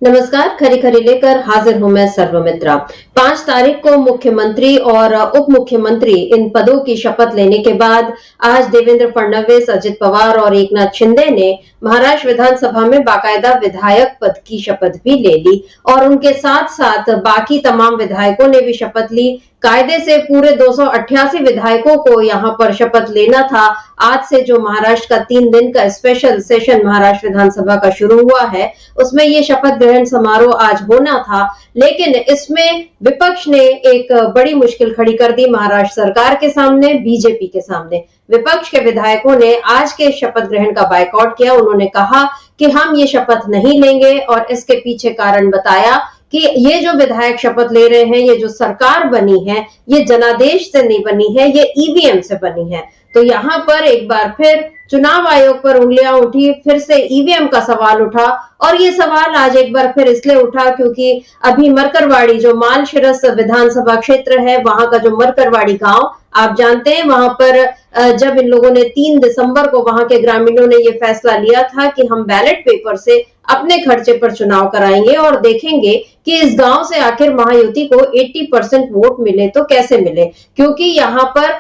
नमस्कार। खरी खरी लेकर हाजिर हूं मैं सर्वमित्रा। 5 तारीख को मुख्यमंत्री और उप मुख्यमंत्री इन पदों की शपथ लेने के बाद आज देवेंद्र फडणवीस, अजित पवार और एकनाथ शिंदे ने महाराष्ट्र विधानसभा में बाकायदा विधायक पद की शपथ भी ले ली और उनके साथ साथ बाकी तमाम विधायकों ने भी शपथ ली। कायदे से पूरे 288 विधायकों को यहां पर शपथ लेना था। आज से जो महाराष्ट्र का 3 दिन का स्पेशल सेशन महाराष्ट्र विधानसभा का शुरू हुआ है, उसमें ये शपथ ग्रहण समारोह आज होना था, लेकिन इसमें विपक्ष ने एक बड़ी मुश्किल खड़ी कर दी महाराष्ट्र सरकार के सामने, बीजेपी के सामने। विपक्ष के विधायकों ने आज के शपथ ग्रहण का बायकॉट किया। उन्होंने कहा कि हम ये शपथ नहीं लेंगे और इसके पीछे कारण बताया कि ये जो विधायक शपथ ले रहे हैं, ये जो सरकार बनी है, ये जनादेश से नहीं बनी है, ये ईवीएम से बनी है। तो यहाँ पर एक बार फिर चुनाव आयोग पर उंगलियां उठी, फिर से ईवीएम का सवाल उठा और ये सवाल आज एक बार फिर इसलिए उठा क्योंकि अभी मरकरवाड़ी जो मालशिरस विधानसभा क्षेत्र है, वहां का जो मरकरवाड़ी गांव आप जानते हैं, वहां पर जब इन लोगों ने 3 दिसंबर को वहां के ग्रामीणों ने ये फैसला लिया था कि हम बैलेट पेपर से अपने खर्चे पर चुनाव कराएंगे और देखेंगे कि इस गांव से आखिर महायुति को 80% वोट मिले तो कैसे मिले, क्योंकि यहाँ पर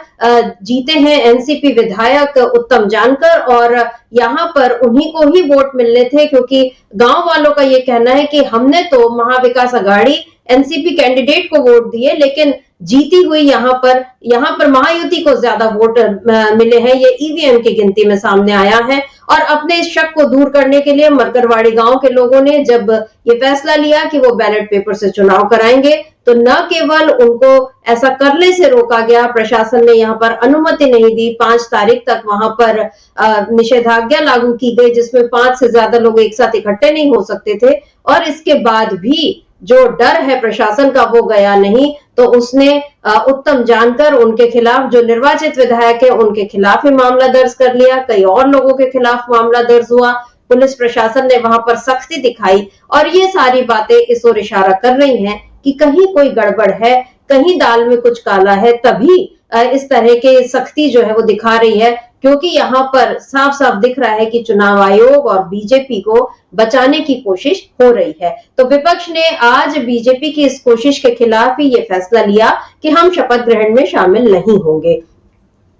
जीते हैं एनसीपी विधायक उत्तम जानकर और यहाँ पर उन्हीं को ही वोट मिलने थे, क्योंकि गांव वालों का ये कहना है कि हमने तो महाविकास आघाड़ी एनसीपी कैंडिडेट को वोट दिए, लेकिन जीती हुई यहाँ पर महायुति को ज्यादा वोट मिले हैं। ये ईवीएम की गिनती में सामने आया है और अपने इस शक को दूर करने के लिए मरकरवाड़ी गांव के लोगों ने जब ये फैसला लिया कि वो बैलेट पेपर से चुनाव कराएंगे, तो न केवल उनको ऐसा करने से रोका गया, प्रशासन ने यहाँ पर अनुमति नहीं दी। 5 तारीख तक वहां पर निषेधाज्ञा लागू की गई, जिसमें 5 से ज्यादा लोग एक साथ इकट्ठे नहीं हो सकते थे और इसके बाद भी जो डर है प्रशासन का वो गया नहीं, तो उसने उत्तम जानकर उनके खिलाफ, जो निर्वाचित विधायक है उनके खिलाफ ही मामला दर्ज कर लिया। कई और लोगों के खिलाफ मामला दर्ज हुआ। पुलिस प्रशासन ने वहां पर सख्ती दिखाई और ये सारी बातें इस ओर इशारा कर रही हैं कि कहीं कोई गड़बड़ है, कहीं दाल में कुछ काला है, तभी इस तरह के सख्ती जो है वो दिखा रही है, क्योंकि यहाँ पर साफ साफ दिख रहा है कि चुनाव आयोग और बीजेपी को बचाने की कोशिश हो रही है। तो विपक्ष ने आज बीजेपी की इस कोशिश के खिलाफ ही ये फैसला लिया कि हम शपथ ग्रहण में शामिल नहीं होंगे।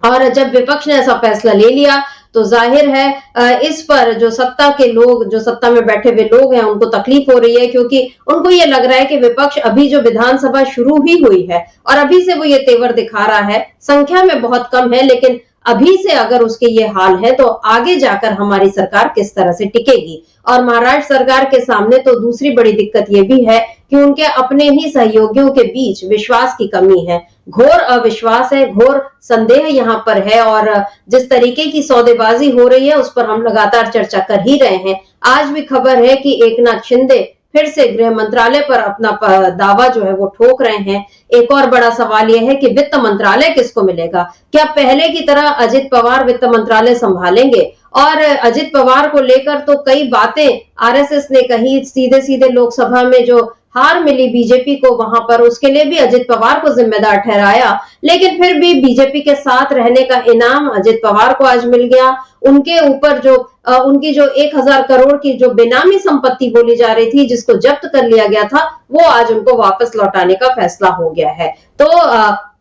और जब विपक्ष ने ऐसा फैसला ले लिया तो जाहिर है इस पर जो सत्ता के लोग, जो सत्ता में बैठे हुए लोग हैं, उनको तकलीफ हो रही है, क्योंकि उनको ये लग रहा है कि विपक्ष अभी जो विधानसभा शुरू ही हुई है और अभी से वो ये तेवर दिखा रहा है, संख्या में बहुत कम है, लेकिन अभी से अगर उसके ये हाल है तो आगे जाकर हमारी सरकार किस तरह से टिकेगी। और महाराष्ट्र सरकार के सामने तो दूसरी बड़ी दिक्कत ये भी है कि उनके अपने ही सहयोगियों के बीच विश्वास की कमी है, घोर अविश्वास है, घोर संदेह यहाँ पर है और जिस तरीके की सौदेबाजी हो रही है उस पर हम लगातार चर्चा कर ही रहे हैं। आज भी खबर है कि एकनाथ शिंदे फिर से गृह मंत्रालय पर अपना दावा जो है वो ठोक रहे हैं। एक और बड़ा सवाल यह है कि वित्त मंत्रालय किसको मिलेगा? क्या पहले की तरह अजित पवार वित्त मंत्रालय संभालेंगे? और अजित पवार को लेकर तो कई बातें आरएसएस ने कही, सीधे सीधे लोकसभा में जो हार मिली बीजेपी को, वहां पर उसके लिए भी अजित पवार को जिम्मेदार ठहराया, लेकिन फिर भी बीजेपी के साथ रहने का इनाम अजित पवार को आज मिल गया। उनके ऊपर जो उनकी जो 1000 करोड़ की जो बेनामी संपत्ति बोली जा रही थी, जिसको जब्त कर लिया गया था, वो आज उनको वापस लौटाने का फैसला हो गया है। तो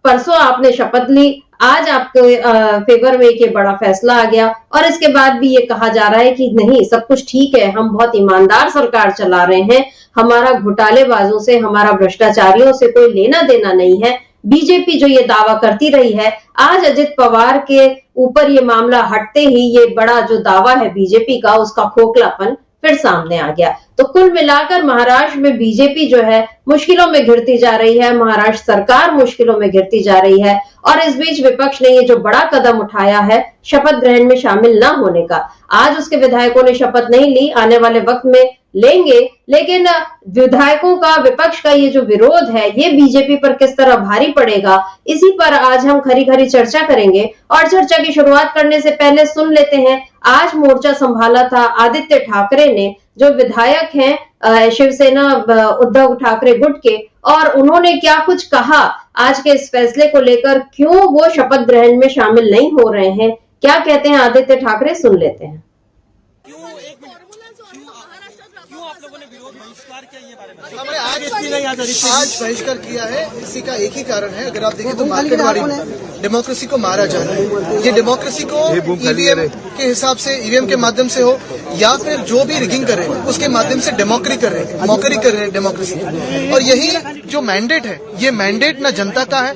परसों आपने शपथ ली, आज आपके फेवर में एक बड़ा फैसला आ गया और इसके बाद भी ये कहा जा रहा है कि नहीं, सब कुछ ठीक है, हम बहुत ईमानदार सरकार चला रहे हैं, हमारा घोटालेबाजों से, हमारा भ्रष्टाचारियों से कोई लेना देना नहीं है। बीजेपी जो ये दावा करती रही है, आज अजित पवार के ऊपर ये मामला हटते ही ये बड़ा जो दावा है बीजेपी का, उसका खोखलापन फिर सामने आ गया। तो कुल मिलाकर महाराष्ट्र में बीजेपी जो है मुश्किलों में घिरती जा रही है, महाराष्ट्र सरकार मुश्किलों में घिरती जा रही है और इस बीच विपक्ष ने ये जो बड़ा कदम उठाया है शपथ ग्रहण में शामिल न होने का, आज उसके विधायकों ने शपथ नहीं ली, आने वाले वक्त में लेंगे, लेकिन विधायकों का, विपक्ष का ये जो विरोध है ये बीजेपी पर किस तरह भारी पड़ेगा, इसी पर आज हम खरी खरी चर्चा करेंगे। और चर्चा की शुरुआत करने से पहले सुन लेते हैं, आज मोर्चा संभाला था आदित्य ठाकरे ने, जो विधायक हैं शिवसेना उद्धव ठाकरे गुट के, और उन्होंने क्या कुछ कहा आज के इस फैसले को लेकर, क्यों वो शपथ ग्रहण में शामिल नहीं हो रहे हैं, क्या कहते हैं आदित्य ठाकरे, सुन लेते हैं। क्यों आप लोगों ने विरोध बहिष्कार हमने आज बहिष्कार किया है। इसी का एक ही कारण है, अगर आप देखें तो मार्केटवाड़ी में डेमोक्रेसी को मारा जा रहा है। ये डेमोक्रेसी को ईवीएम के हिसाब से, ईवीएम के माध्यम से हो या फिर जो भी रिगिंग कर रहे हैं उसके माध्यम से मॉकरी कर रहे हैं डेमोक्रेसी। और यही जो मैंडेट है, ये मैंडेट ना जनता का है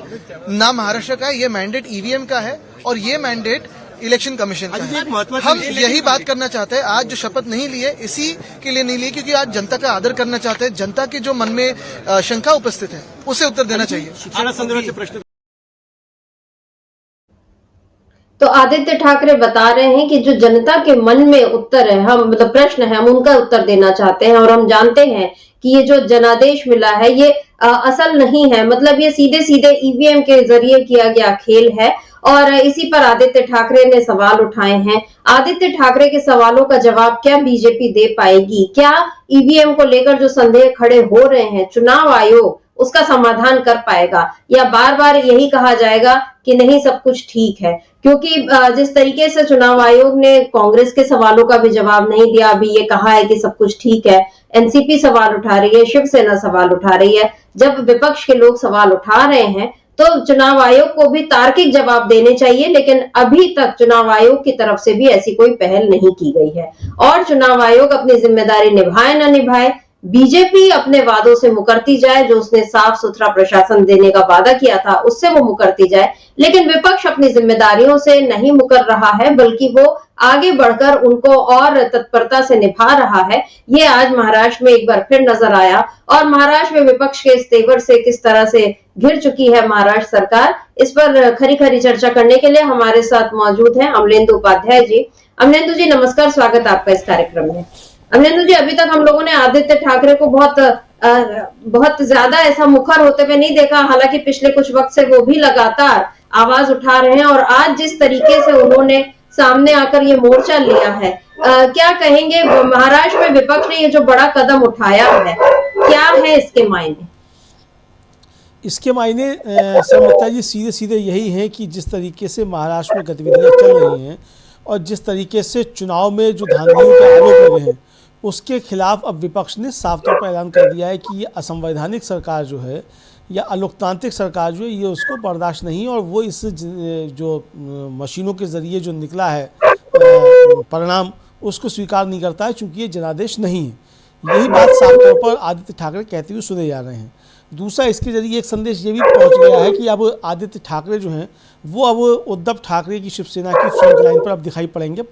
ना महाराष्ट्र का है, ये मैंडेट ईवीएम का है और ये मैंडेट इलेक्शन कमीशन का है। हम यही बात करना चाहते हैं। आज जो शपथ नहीं लिए इसी के लिए नहीं लिए क्योंकि आज जनता का आदर करना चाहते हैं। जनता के जो मन में शंका उपस्थित है उसे उत्तर देना चाहिए। शिक्षण संदर्भात प्रश्न। तो आदित्य ठाकरे बता रहे हैं कि जो जनता के मन में उत्तर है, हम मतलब प्रश्न है, हम उनका उत्तर देना चाहते हैं। और हम जानते हैं कि ये जो जनादेश मिला है ये असल नहीं है, मतलब ये सीधे सीधे ईवीएम के जरिए किया गया खेल है। और इसी पर आदित्य ठाकरे ने सवाल उठाए हैं। आदित्य ठाकरे के सवालों का जवाब क्या बीजेपी दे पाएगी? क्या ईवीएम को लेकर जो संदेह खड़े हो रहे हैं चुनाव आयोग उसका समाधान कर पाएगा, या बार बार यही कहा जाएगा कि नहीं सब कुछ ठीक है? क्योंकि जिस तरीके से चुनाव आयोग ने कांग्रेस के सवालों का भी जवाब नहीं दिया, अभी ये कहा है कि सब कुछ ठीक है, एनसीपी सवाल उठा रही है, शिवसेना सवाल उठा रही है। जब विपक्ष के लोग सवाल उठा रहे हैं तो चुनाव आयोग को भी तार्किक जवाब देने चाहिए, लेकिन अभी तक चुनाव आयोग की तरफ से भी ऐसी कोई पहल नहीं की गई है। और चुनाव आयोग अपनी जिम्मेदारी निभाए न निभाए, बीजेपी अपने वादों से मुकरती जाए, जो उसने साफ सुथरा प्रशासन देने का वादा किया था उससे वो मुकरती जाए, लेकिन विपक्ष अपनी जिम्मेदारियों से नहीं मुकर रहा है बल्कि वो आगे बढ़कर उनको और तत्परता से निभा रहा है। ये आज महाराष्ट्र में एक बार फिर नजर आया। और महाराष्ट्र में विपक्ष के इस तेवर से किस तरह से घिर चुकी है महाराष्ट्र सरकार, इस पर खरी खरी चर्चा करने के लिए हमारे साथ मौजूद हैं अमलेंदु उपाध्याय जी। अमलेंदु जी नमस्कार, स्वागत है आपका इस कार्यक्रम में। अमलेंदु जी, अभी तक हम लोगों ने आदित्य ठाकरे को बहुत ज्यादा ऐसा मुखर होते हुए नहीं देखा, हालांकि पिछले कुछ वक्त से वो भी लगातार आवाज उठा रहे हैं। और आज जिस तरीके से उन्होंने सामने आकर ये मोर्चा लिया है, क्या कहेंगे महाराष्ट्र में विपक्ष ने ये जो बड़ा कदम उठाया है, क्या है इसके मायने? इसके मायने समिता जी सीधे सीधे यही है कि जिस तरीके से महाराष्ट्र में गतिविधियां चल रही हैं और जिस तरीके से चुनाव में जो धांधलियों के आरोप लगे हैं उसके खिलाफ अब विपक्ष ने साफ तौर पर ऐलान कर दिया है कि ये असंवैधानिक सरकार जो है या अलोकतांत्रिक सरकार जो है ये उसको बर्दाश्त नहीं, और वो इस जो मशीनों के ज़रिए जो निकला है परिणाम उसको स्वीकार नहीं करता है, चूँकि ये जनादेश नहीं है। यही बात साफ तौर पर आदित्य ठाकरे कहते हुए सुने जा रहे हैं। दूसरा, इसके जरिए एक संदेश ये भी पहुंच गया है कि अब आदित्य ठाकरे जो हैं वो अब उद्धव ठाकरे की शिवसेना की फ्रंट लाइन पर अब दिखाई पड़ेंगे,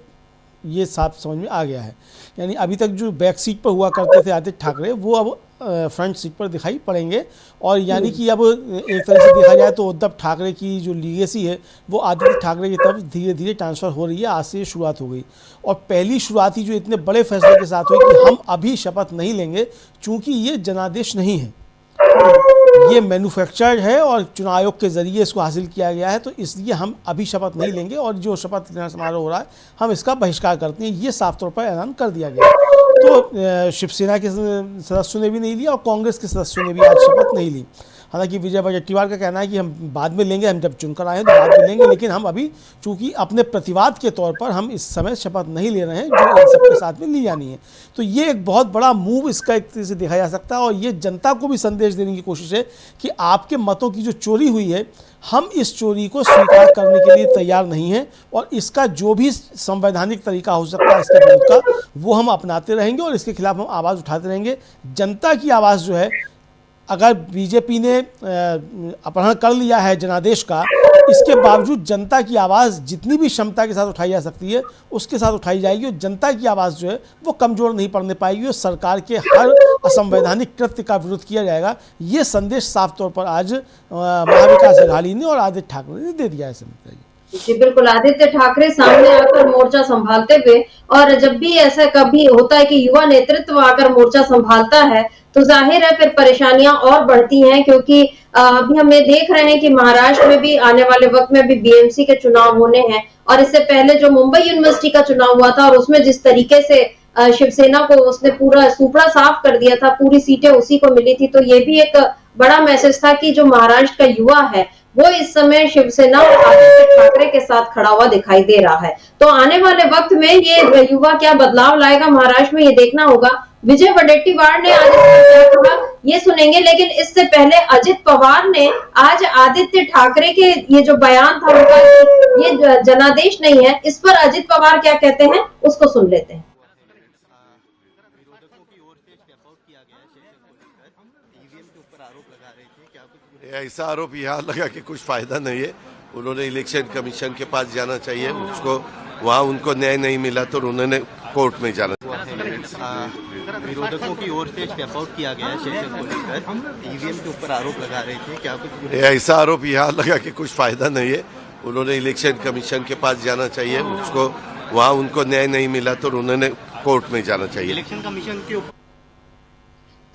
ये साफ समझ में आ गया है। यानी अभी तक जो बैक सीट पर हुआ करते थे आदित्य ठाकरे, वो अब फ्रंट सीट पर दिखाई पड़ेंगे। और यानी कि अब एक तरह से देखा जाए तो उद्धव ठाकरे की जो लीगेसी है वो आदित्य ठाकरे की तरफ धीरे धीरे ट्रांसफ़र हो रही है। आज से शुरुआत हो गई और पहली शुरुआत ही जो इतने बड़े फैसले के साथ हुई कि हम अभी शपथ नहीं लेंगे, चूँकि ये जनादेश नहीं है, ये मैन्युफैक्चर्ड है और चुनाव आयोग के जरिए इसको हासिल किया गया है, तो इसलिए हम अभी शपथ नहीं लेंगे और जो शपथ लेना समारोह हो रहा है हम इसका बहिष्कार करते हैं। ये साफ तौर पर ऐलान कर दिया गया। तो शिवसेना के सदस्यों ने भी नहीं लिया और कांग्रेस के सदस्यों ने भी आज शपथ नहीं ली। हालांकि विजय वडेट्टीवार का कहना है कि हम बाद में लेंगे, हम जब चुनकर आए हैं तो बाद में लेंगे, लेकिन हम अभी चूंकि अपने प्रतिवाद के तौर पर हम इस समय शपथ नहीं ले रहे हैं जो इन सबके साथ में ली जानी है। तो ये एक बहुत बड़ा मूव इसका एक तरह से देखा जा सकता है और ये जनता को भी संदेश देने की कोशिश है कि आपके मतों की जो चोरी हुई है, हम इस चोरी को स्वीकार करने के लिए तैयार नहीं हैं और इसका जो भी संवैधानिक तरीका हो सकता है इसके विरुद्ध का, वो हम अपनाते रहेंगे और इसके खिलाफ हम आवाज़ उठाते रहेंगे। जनता की आवाज़ जो है, अगर बीजेपी ने अपहरण कर लिया है जनादेश का, इसके बावजूद जनता की आवाज़ जितनी भी क्षमता के साथ उठाई जा सकती है उसके साथ उठाई जाएगी और जनता की आवाज़ जो है वो कमज़ोर नहीं पड़ने पाएगी और सरकार के हर असंवैधानिक कृत्य का विरोध किया जाएगा। ये संदेश साफ तौर पर आज महाविकास अघाड़ी ने और आदित्य ठाकरे ने दे दिया है। जी बिल्कुल, आदित्य ठाकरे सामने आकर मोर्चा संभालते हुए, और जब भी ऐसा कभी होता है कि युवा नेतृत्व आकर मोर्चा संभालता है तो जाहिर है फिर परेशानियां और बढ़ती हैं, क्योंकि अभी हम ये देख रहे हैं कि महाराष्ट्र में भी आने वाले वक्त में भी बीएमसी के चुनाव होने हैं और इससे पहले जो मुंबई यूनिवर्सिटी का चुनाव हुआ था और उसमें जिस तरीके से शिवसेना को उसने पूरा सुपड़ा साफ कर दिया था, पूरी सीटें उसी को मिली थी, तो ये भी एक बड़ा मैसेज था कि जो महाराष्ट्र का युवा है वो इस समय शिवसेना और आदित्य ठाकरे के साथ खड़ा हुआ दिखाई दे रहा है। तो आने वाले वक्त में ये युवा क्या बदलाव लाएगा महाराष्ट्र में, ये देखना होगा। विजय वडेट्टीवार ने आज इस पर क्या कहा ये सुनेंगे, लेकिन इससे पहले अजित पवार ने आज आदित्य ठाकरे के ये जो बयान था उनका कि ये जनादेश नहीं है, इस पर अजित पवार क्या कहते हैं उसको सुन लेते हैं। ऐसा आरोप यहाँ लगा कि कुछ फायदा नहीं है, उन्होंने इलेक्शन कमीशन के पास जाना चाहिए, उसको वहाँ उनको न्याय नहीं मिला तो उन्होंने कोर्ट में जाना चाहिए। विरोधकों की ओर से स्टेप आउट किया गया है सेशन को लेकर, ईवीएम के ऊपर आरोप लगा रहे थे, क्या कुछ ऐसा आरोप यहाँ लगा कि कुछ फायदा नहीं है, उन्होंने इलेक्शन कमीशन के पास जाना चाहिए, उसको वहाँ उनको न्याय नहीं मिला तो उन्होंने कोर्ट में जाना चाहिए। इलेक्शन कमीशन के ऊपर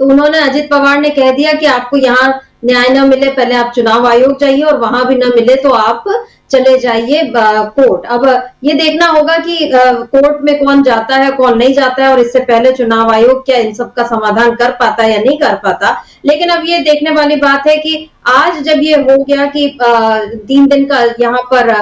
तो उन्होंने अजित पवार ने कह दिया कि आपको यहाँ न्याय न मिले पहले आप चुनाव आयोग जाइए और वहां भी न मिले तो आप चले जाइए कोर्ट। अब ये देखना होगा कि कोर्ट में कौन जाता है कौन नहीं जाता है, और इससे पहले चुनाव आयोग क्या इन सब का समाधान कर पाता है या नहीं कर पाता। लेकिन अब ये देखने वाली बात है कि आज जब ये हो गया कि 3 दिन का यहाँ पर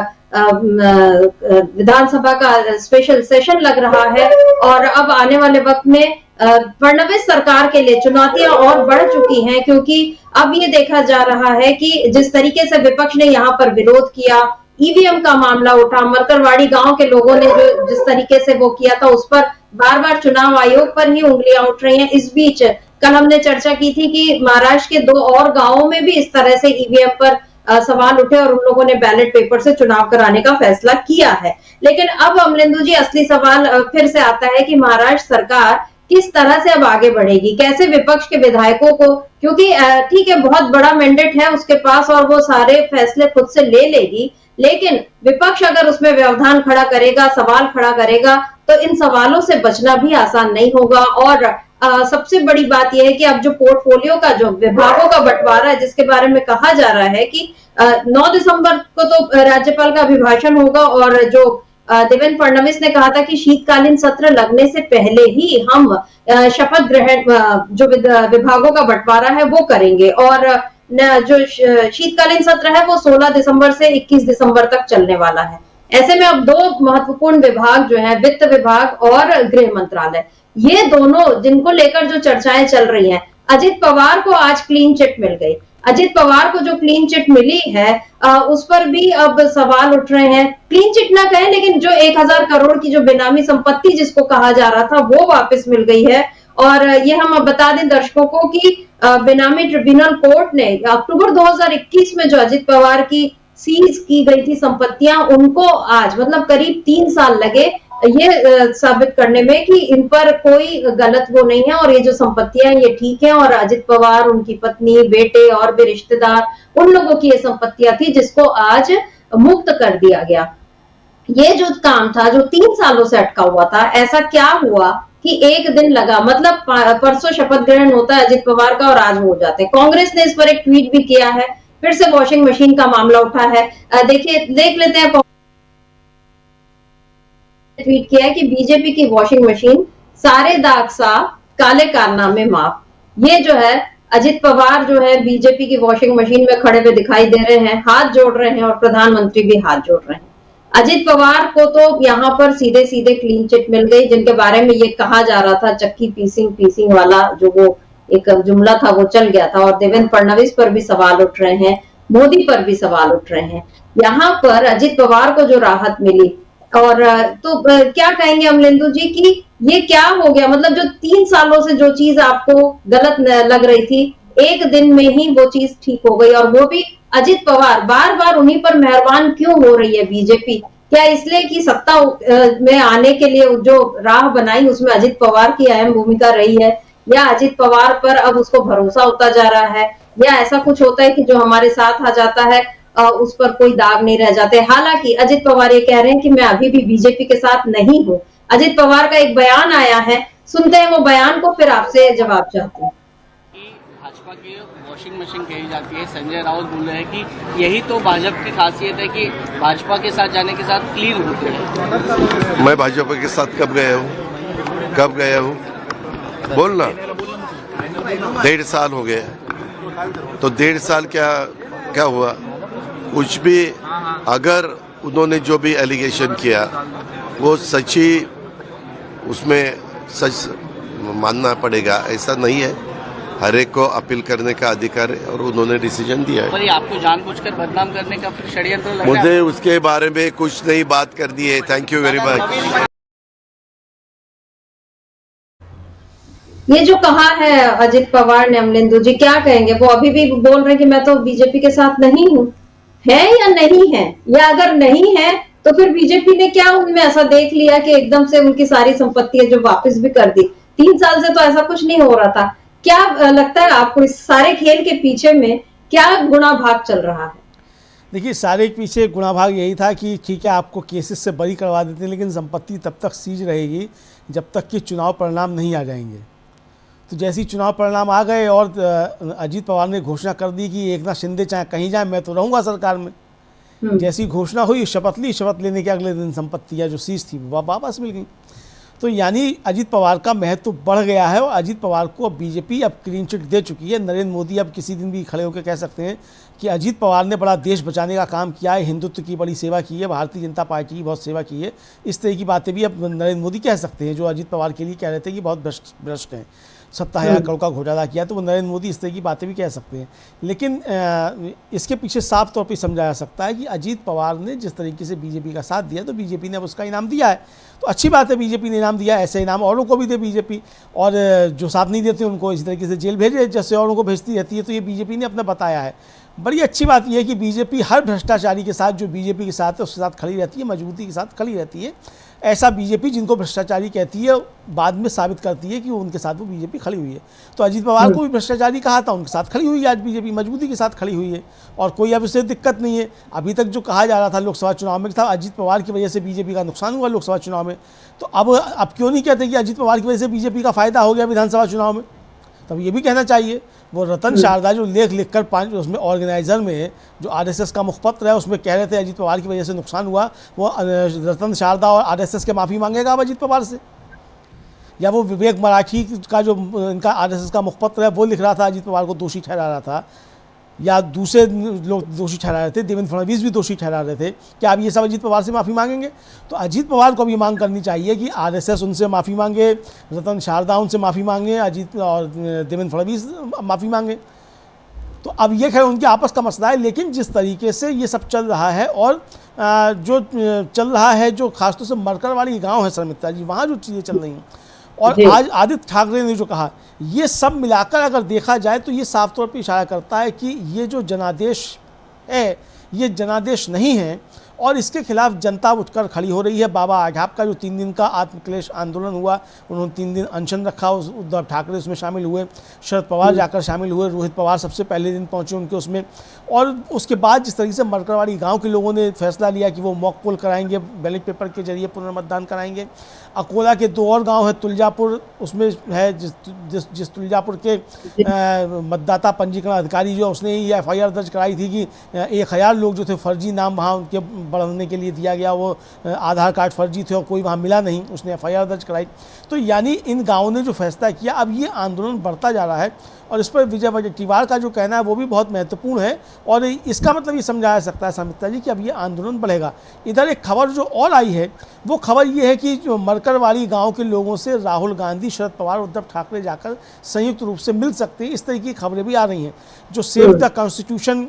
विधानसभा का स्पेशल सेशन लग रहा है और अब आने वाले वक्त में फडणवीस सरकार के लिए चुनौतियां और बढ़ चुकी हैं, क्योंकि अब ये देखा जा रहा है कि जिस तरीके से विपक्ष ने यहाँ पर विरोध किया, ईवीएम का मामला उठा, मरकरवाड़ी गांव के लोगों ने जो जिस तरीके से वो किया था उस पर बार बार चुनाव आयोग पर ही उंगलियां उठ रही हैं। इस बीच कल हमने चर्चा की थी कि महाराष्ट्र के 2 और गांवों में भी इस तरह से ईवीएम पर सवाल उठे और उन लोगों ने बैलेट पेपर से चुनाव कराने का फैसला किया है। लेकिन अब अमलेंदु जी असली सवाल फिर से आता है कि महाराष्ट्र सरकार किस तरह से अब आगे बढ़ेगी, कैसे विपक्ष के विधायकों को, क्योंकि ठीक है बहुत बड़ा मैंडेट है उसके पास और वो सारे फैसले खुद से ले लेगी, लेकिन विपक्ष अगर उसमें व्यवधान खड़ा करेगा, सवाल खड़ा करेगा तो इन सवालों से बचना भी आसान नहीं होगा। और सबसे बड़ी बात यह है कि अब जो पोर्टफोलियो का जो विभागों का बंटवारा है जिसके बारे में कहा जा रहा है कि 9 दिसंबर को तो राज्यपाल का अभिभाषण होगा और जो देवेंद्र फडणवीस ने कहा था कि शीतकालीन सत्र लगने से पहले ही हम शपथ ग्रहण जो विभागों का बंटवारा है वो करेंगे, और जो शीतकालीन सत्र है वो 16 दिसंबर से 21 दिसंबर तक चलने वाला है। ऐसे में अब 2 महत्वपूर्ण विभाग जो है वित्त विभाग और गृह मंत्रालय, ये दोनों जिनको लेकर जो चर्चाएं चल रही हैं, अजित पवार को आज क्लीन चिट मिल गई। अजित पवार को जो क्लीन चिट मिली है उस पर भी अब सवाल उठ रहे हैं। क्लीन चिट ना कहें लेकिन जो 1000 करोड़ की जो बेनामी संपत्ति जिसको कहा जा रहा था वो वापस मिल गई है। और ये हम अब बता दें दर्शकों को कि बेनामी ट्रिब्यूनल कोर्ट ने अक्टूबर 2021 में जो अजित पवार की सीज की गई थी संपत्तियां, उनको आज मतलब करीब 3 साल लगे ये साबित करने में कि इन पर कोई गलत वो नहीं है और ये जो संपत्तियां ये ठीक है, और अजित पवार, उनकी पत्नी, बेटे और भी रिश्तेदार, उन लोगों की ये संपत्तियां थी जिसको आज मुक्त कर दिया गया। ये जो काम था जो 3 सालों से अटका हुआ था, ऐसा क्या हुआ कि एक दिन लगा, मतलब परसों शपथ ग्रहण होता है अजित पवार का और आज हो जाते हैं। कांग्रेस ने इस पर एक ट्वीट भी किया है, फिर से वॉशिंग मशीन का मामला उठा है। देखिए देख लेते हैं, ट्वीट किया है कि बीजेपी की वॉशिंग मशीन, सारे दाग साफ, काले कारनामे माफ। ये जो है अजित पवार जो है बीजेपी की वॉशिंग मशीन में खड़े हुए दिखाई दे रहे हैं, हाथ जोड़ रहे हैं और प्रधानमंत्री भी हाथ जोड़ रहे हैं। अजित पवार को तो यहाँ पर सीधे सीधे क्लीन चिट मिल गई, जिनके बारे में ये कहा जा रहा था चक्की पीसिंग वाला जो वो एक जुमला था वो चल गया था, और देवेंद्र फडणवीस पर भी सवाल उठ रहे हैं, मोदी पर भी सवाल उठ रहे हैं। यहाँ पर अजित पवार को जो राहत मिली, और तो क्या कहेंगे अमलेंदु जी कि ये क्या हो गया, मतलब जो 3 सालों से जो चीज आपको गलत लग रही थी, एक दिन में ही वो चीज ठीक हो गई, और वो भी अजित पवार। बार बार उन्हीं पर मेहरबान क्यों हो रही है बीजेपी? क्या इसलिए कि सत्ता में आने के लिए जो राह बनाई उसमें अजित पवार की अहम भूमिका रही है, या अजित पवार पर अब उसको भरोसा होता जा रहा है, या ऐसा कुछ होता है कि जो हमारे साथ आ जाता है उस पर कोई दाग नहीं रह जाते? हालांकि अजित पवार ये कह रहे हैं कि मैं अभी भी बीजेपी के साथ नहीं हूं। अजित पवार का एक बयान आया है, सुनते हैं वो बयान को, फिर आपसे जवाब चाहते हैं। भाजपा की वॉशिंग मशीन कही जाती है, संजय राउत बोल रहे हैं कि यही तो भाजपा की खासियत है कि भाजपा के साथ जाने के साथ क्लीन होते हैं। मैं भाजपा के साथ कब गया हूँ बोलना, 1.5 साल हो गया, तो 1.5 साल क्या हुआ? कुछ भी, अगर उन्होंने जो भी एलिगेशन किया वो सच्ची, उसमें सच मानना पड़ेगा, ऐसा नहीं है। हर एक को अपील करने का अधिकार है और उन्होंने डिसीजन दिया है। पर ये आपको जानबूझकर बदनाम करने का फिर षड्यंत्र लग रहा है? मुझे उसके बारे में कुछ नहीं बात कर दी है। Thank you very much. ये जो कहा है अजित पवार ने, अमलेंदु जी क्या कहेंगे? वो अभी भी बोल रहे हैं कि मैं तो बीजेपी के साथ नहीं हूँ, है या नहीं है? या अगर नहीं है तो फिर बीजेपी ने क्या उनमें ऐसा देख लिया कि एकदम से उनकी सारी संपत्तियां जो वापस भी कर दी? 3 साल से तो ऐसा कुछ नहीं हो रहा था। क्या लगता है आपको इस सारे खेल के पीछे में क्या गुणा भाग चल रहा है? देखिए, सारे के पीछे गुणा भाग यही था कि ठीक है आपको केसेस से बरी करवा देते हैं, लेकिन संपत्ति तब तक सीज रहेगी जब तक कि चुनाव परिणाम नहीं आ जाएंगे। तो जैसे ही चुनाव परिणाम आ गए और अजीत पवार ने घोषणा कर दी कि एकनाथ शिंदे चाहे कहीं जाए मैं तो रहूँगा सरकार में, जैसी घोषणा हुई शपथ ली, शपथ लेने के अगले दिन संपत्तियाँ जो सीज थी वो वापस मिल गई। तो यानी अजीत पवार का महत्व तो बढ़ गया है और अजीत पवार को अब बीजेपी अब क्लीन चिट दे चुकी है। नरेंद्र मोदी अब किसी दिन भी खड़े होकर कह सकते हैं कि अजीत पवार ने बड़ा देश बचाने का काम किया है, हिंदुत्व की बड़ी सेवा की है, भारतीय जनता पार्टी की बहुत सेवा की है। इस तरह की बातें भी अब नरेंद्र मोदी कह सकते हैं, जो अजीत पवार के लिए कह रहे थे कि बहुत भ्रष्ट हैं, 70,000 करोड़ का घोटाला किया, तो वो नरेंद्र मोदी इस तरह की बातें भी कह सकते हैं। लेकिन इसके पीछे साफ तौर पर समझा जा सकता है कि अजीत पवार ने जिस तरीके से बीजेपी का साथ दिया तो बीजेपी ने अब उसका इनाम दिया है। तो अच्छी बात है, बीजेपी ने इनाम दिया, ऐसे इनाम औरों को भी दे बीजेपी, और जो साथ नहीं देते उनको इसी तरीके से जेल भेजे जैसे औरों को भेजती रहती है। तो ये बीजेपी ने अपना बताया है। बड़ी अच्छी बात यह है कि बीजेपी हर भ्रष्टाचारी के साथ जो बीजेपी के साथ है उसके साथ खड़ी रहती है, मजबूती के साथ खड़ी रहती है। ऐसा बीजेपी जिनको भ्रष्टाचारी कहती है बाद में साबित करती है कि उनके साथ वो बीजेपी खड़ी हुई है। तो अजीत पवार को भी भ्रष्टाचारी कहा था, उनके साथ खड़ी हुई है, आज बीजेपी मजबूती के साथ खड़ी हुई है और कोई अब इससे दिक्कत नहीं है। अभी तक जो कहा जा रहा था लोकसभा चुनाव में था अजीत पवार की वजह से बीजेपी का नुकसान हुआ लोकसभा चुनाव में, तो अब क्यों नहीं कहते कि अजीत पवार की वजह से बीजेपी का फायदा हो गया विधानसभा चुनाव में? तब ये भी कहना चाहिए। वो रतन शारदा जो लेख लिखकर 5 उसमें ऑर्गेनाइजर में जो आरएसएस का मुखपत्र है उसमें कह रहे थे अजीत पवार की वजह से नुकसान हुआ, वो रतन शारदा और आरएसएस के माफ़ी मांगेगा अब अजीत पवार से? या वो विवेक मराठी का जो इनका आरएसएस का मुखपत्र है वो लिख रहा था अजीत पवार को दोषी ठहरा रहा था, या दूसरे लोग दोषी ठहरा रहे थे, देवेंद्र फडणवीस भी दोषी ठहरा रहे थे, क्या अब ये सब अजीत पवार से माफ़ी मांगेंगे? तो अजीत पवार को भी मांग करनी चाहिए कि आरएसएस उनसे माफ़ी मांगे, रतन शारदा उनसे माफ़ी मांगे, अजीत और देवेंद्र फडणवीस माफ़ी मांगे। तो अब ये खैर उनके आपस का मसला है, लेकिन जिस तरीके से ये सब चल रहा है और जो चल रहा है, जो खासतौर से मरकर वाली गाँव है शर्मिष्ठा जी, वहाँ जो चीज़ें चल रही हैं और आज आदित्य ठाकरे ने जो कहा, ये सब मिलाकर अगर देखा जाए तो ये साफ तौर पे इशारा करता है कि ये जो जनादेश है ये जनादेश नहीं है और इसके खिलाफ जनता उठकर खड़ी हो रही है। बाबा आघाप का जो 3 दिन का आत्मक्लेश आंदोलन हुआ, उन्होंने 3 दिन अनशन रखा, उद्धव ठाकरे उसमें शामिल हुए, शरद पवार जाकर शामिल हुए, रोहित पवार सबसे पहले दिन पहुंचे उनके उसमें, और उसके बाद जिस तरीके से मरकरवाड़ी गांव के लोगों ने फैसला लिया कि वो मॉक पोल कराएंगे, बैलेट पेपर के जरिए पुनर्मतदान कराएंगे। अकोला के 2 और गाँव है, तुलजापुर उसमें है, जिस तुलजापुर के मतदाता पंजीकरण अधिकारी जो उसने ये FIR दर्ज कराई थी कि 1000 लोग जो थे फर्जी नाम वहाँ उनके बढ़ने के लिए दिया गया, वो आधार कार्ड फर्जी थे और कोई वहाँ मिला नहीं, उसने FIR दर्ज कराई। तो यानी इन गाँवों ने जो फैसला किया, अब ये आंदोलन बढ़ता जा रहा है और इस पर विजय वडेट्टीवार का जो कहना है वो भी बहुत महत्वपूर्ण है और इसका मतलब ये समझा जा सकता है शर्मिष्ठा जी कि अब ये आंदोलन बढ़ेगा। इधर एक खबर जो और आई है वो खबर ये है कि जो मरकरवाड़ी गांव के लोगों से राहुल गांधी, शरद पवार, उद्धव ठाकरे जाकर संयुक्त रूप से मिल सकते हैं, इस तरह की खबरें भी आ रही हैं। जो सेव द कॉन्स्टिट्यूशन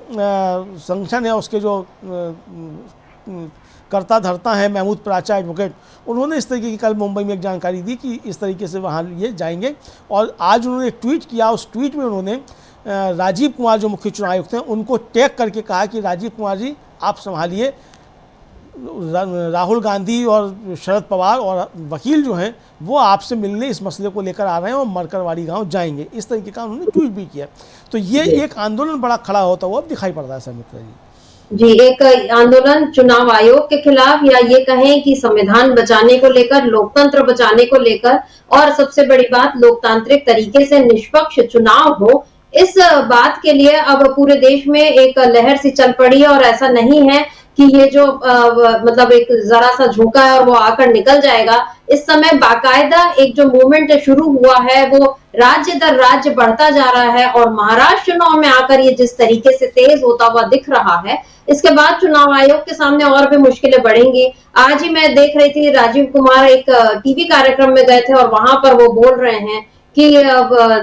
संगठन है उसके जो करता धरता है महमूद प्राचा एडवोकेट, उन्होंने इस तरीके की कल मुंबई में एक जानकारी दी कि इस तरीके से वहाँ ये जाएंगे और आज उन्होंने एक ट्वीट किया। उस ट्वीट में उन्होंने राजीव कुमार जो मुख्य चुनाव आयुक्त हैं उनको टैग करके कहा कि राजीव कुमार जी आप संभालिए, राहुल गांधी और शरद पवार और वकील जो हैं वो आपसे मिलने इस मसले को लेकर आ रहे हैं और मरकरवाड़ी गांव जाएंगे, इस तरीके का उन्होंने ट्वीट भी किया। तो ये एक आंदोलन बड़ा खड़ा होता हुआ अब दिखाई पड़ रहा है शर्मिष्ठा जी। एक आंदोलन चुनाव आयोग के खिलाफ या ये कहें कि संविधान बचाने को लेकर, लोकतंत्र बचाने को लेकर और सबसे बड़ी बात लोकतांत्रिक तरीके से निष्पक्ष चुनाव हो, इस बात के लिए अब पूरे देश में एक लहर सी चल पड़ी है। और ऐसा नहीं है कि ये जो मतलब एक जरा सा झोंका है और वो आकर निकल जाएगा। इस समय बाकायदा एक जो मूवमेंट शुरू हुआ है वो राज्य दर राज्य बढ़ता जा रहा है और महाराष्ट्र चुनाव में आकर ये जिस तरीके से तेज होता हुआ दिख रहा है, इसके बाद चुनाव आयोग के सामने और भी मुश्किलें बढ़ेंगी। आज ही मैं देख रही थी राजीव कुमार एक टीवी कार्यक्रम में गए थे और वहां पर वो बोल रहे हैं कि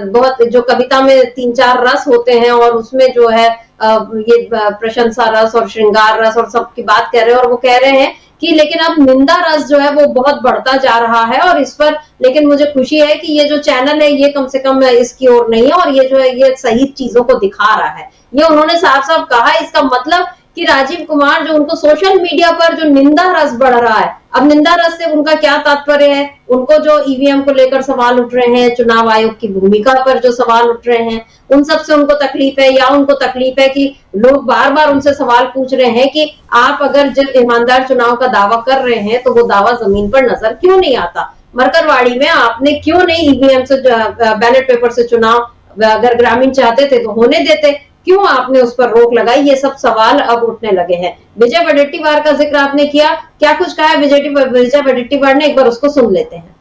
बहुत जो कविता में 3-4 रस होते हैं और उसमें जो है ये प्रशंसा रस और श्रृंगार रस और सबकी बात कर रहे हैं, और वो कह रहे हैं कि लेकिन अब निंदा रस जो है वो बहुत बढ़ता जा रहा है और इस पर, लेकिन मुझे खुशी है कि ये जो चैनल है ये कम से कम इसकी ओर नहीं है और ये जो है ये सही चीजों को दिखा रहा है। ये उन्होंने साफ साफ कहा। इसका मतलब कि राजीव कुमार जो उनको सोशल मीडिया पर जो निंदा रस बढ़ रहा है, अब निंदा रस से उनका क्या तात्पर्य है? उनको जो ईवीएम को लेकर सवाल उठ रहे हैं, चुनाव आयोग की भूमिका पर जो सवाल उठ रहे हैं, उन सब से उनको तकलीफ है, या उनको तकलीफ है कि लोग बार बार उनसे सवाल पूछ रहे हैं कि आप अगर जब ईमानदार चुनाव का दावा कर रहे हैं तो वो दावा जमीन पर नजर क्यों नहीं आता? मरकरवाड़ी में आपने क्यों नहीं ईवीएम से बैलेट पेपर से चुनाव, अगर ग्रामीण चाहते थे तो होने देते, क्यों आपने उस पर रोक लगाई? ये सब सवाल अब उठने लगे हैं। विजय वडेट्टीवार का जिक्र आपने किया, क्या कुछ कहा है विजय वडेट्टीवार ने, एक बार उसको सुन लेते हैं।